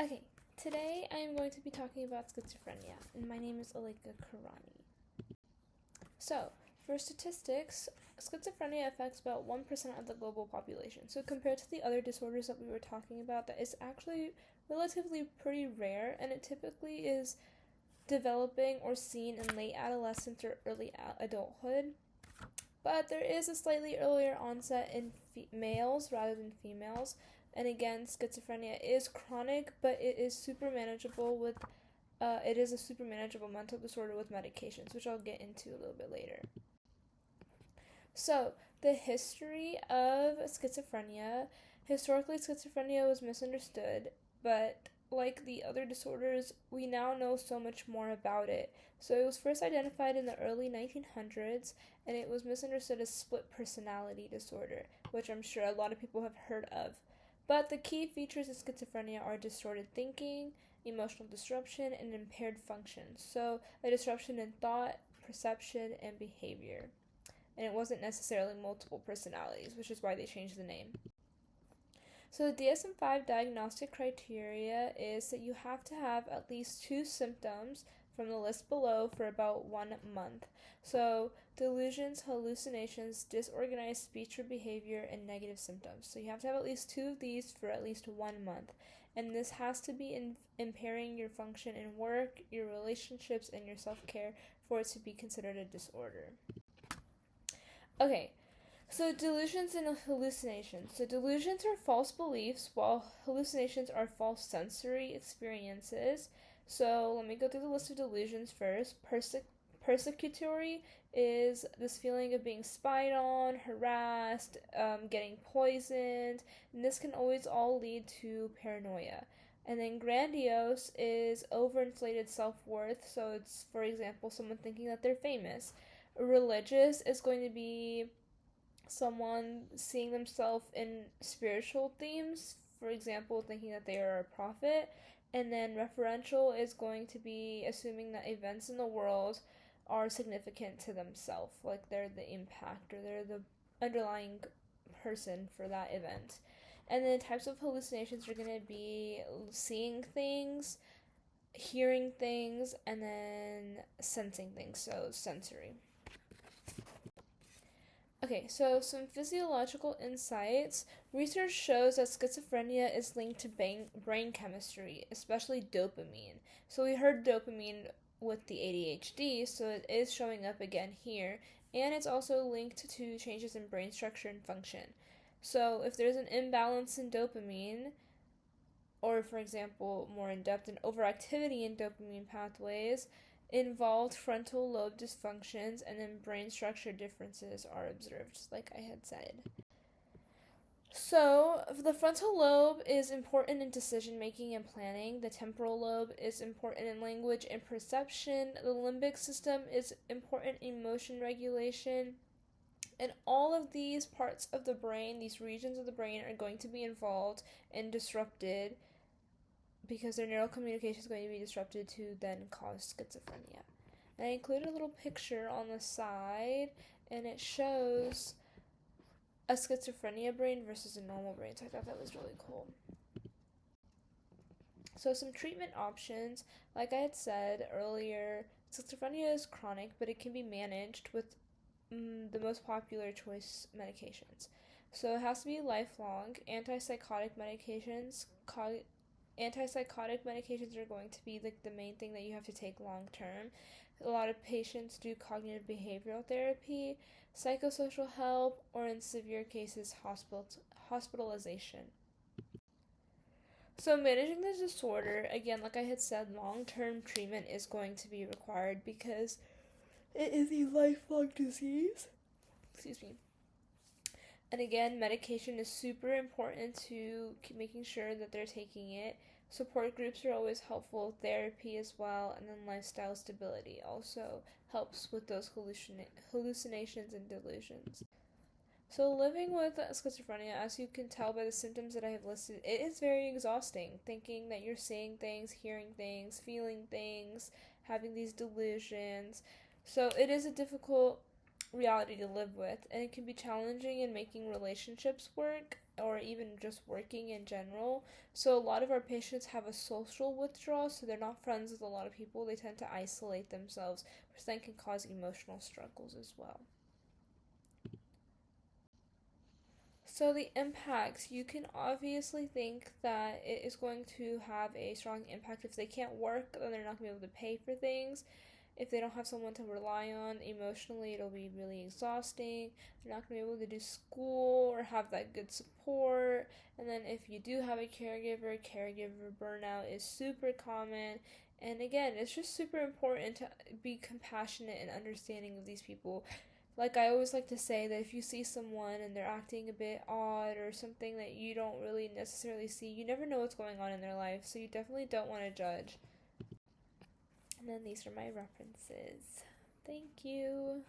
Okay, today I am going to be talking about schizophrenia, and my name is Alika Karani. So, for statistics, schizophrenia affects about 1% of the global population. So, compared to the other disorders that we were talking about, that is actually relatively pretty rare, and it typically is developing or seen in late adolescence or early adulthood. But there is a slightly earlier onset in males rather than females. And again, schizophrenia is chronic, but it is super manageable with it is a super manageable mental disorder with medications, which I'll get into a little bit later. So, the history of schizophrenia. Historically, schizophrenia was misunderstood, but like the other disorders, we now know so much more about it. So, it was first identified in the early 1900s, and it was misunderstood as split personality disorder, which I'm sure a lot of people have heard of. But the key features of schizophrenia are distorted thinking, emotional disruption, and impaired function. So, a disruption in thought, perception, and behavior. And it wasn't necessarily multiple personalities, which is why they changed the name. So, the DSM-5 diagnostic criteria is that you have to have at least 2 symptoms from the list below for about 1 month. So, delusions, hallucinations, disorganized speech or behavior, and negative symptoms. So, you have to have at least 2 of these for at least 1 month. And this has to be impairing your function in work, your relationships, and your self-care for it to be considered a disorder. Okay, so delusions and hallucinations. So delusions are false beliefs, while hallucinations are false sensory experiences. So let me go through the list of delusions first. Persecutory is this feeling of being spied on, harassed, getting poisoned, and this can always all lead to paranoia. And then grandiose is overinflated self-worth, so it's, for example, someone thinking that they're famous. Religious is going to be someone seeing themselves in spiritual themes, for example, thinking that they are a prophet. And then referential is going to be assuming that events in the world are significant to themselves, like they're the impact or they're the underlying person for that event. And then types of hallucinations are going to be seeing things, hearing things, and then sensing things, so sensory. Okay, so some physiological insights. Research shows that schizophrenia is linked to brain chemistry, especially dopamine. So we heard dopamine with the ADHD, so it is showing up again here. And it's also linked to changes in brain structure and function. So if there's an imbalance in dopamine, or for example, more in depth, an overactivity in dopamine pathways, involved frontal lobe dysfunctions, and then brain structure differences are observed, like I had said. So, the frontal lobe is important in decision making and planning. The temporal lobe is important in language and perception. The limbic system is important in emotion regulation. And all of these parts of the brain, these regions of the brain, are going to be involved and disrupted because their neural communication is going to be disrupted to then cause schizophrenia. And I included a little picture on the side, and it shows a schizophrenia brain versus a normal brain, so I thought that was really cool. So some treatment options, like I had said earlier, schizophrenia is chronic, but it can be managed with the most popular choice medications. So it has to be lifelong. Antipsychotic medications are going to be like the main thing that you have to take long term. A lot of patients do cognitive behavioral therapy, psychosocial help, or in severe cases, hospitalization. So managing the disorder, again, like I had said, long-term treatment is going to be required because it is a lifelong disease. Excuse me. And again, medication is super important to keep making sure that they're taking it. Support groups are always helpful, therapy as well, and then lifestyle stability also helps with those hallucinations and delusions. So living with schizophrenia, as you can tell by the symptoms that I have listed, it is very exhausting. Thinking that you're seeing things, hearing things, feeling things, having these delusions. So it is a difficult reality to live with, and it can be challenging in making relationships work or even just working in general. So a lot of our patients have a social withdrawal, so they're not friends with a lot of people. They tend to isolate themselves, which then can cause emotional struggles as well. So the impacts, you can obviously think that it is going to have a strong impact. If they can't work, then they're not going to be able to pay for things. If they don't have someone to rely on emotionally, it'll be really exhausting. They're not going to be able to do school or have that good support. And then if you do have a caregiver burnout is super common. And again, it's just super important to be compassionate and understanding of these people. Like, I always like to say that if you see someone and they're acting a bit odd or something that you don't really necessarily see, you never know what's going on in their life, so you definitely don't want to judge. And then these are my references. Thank you.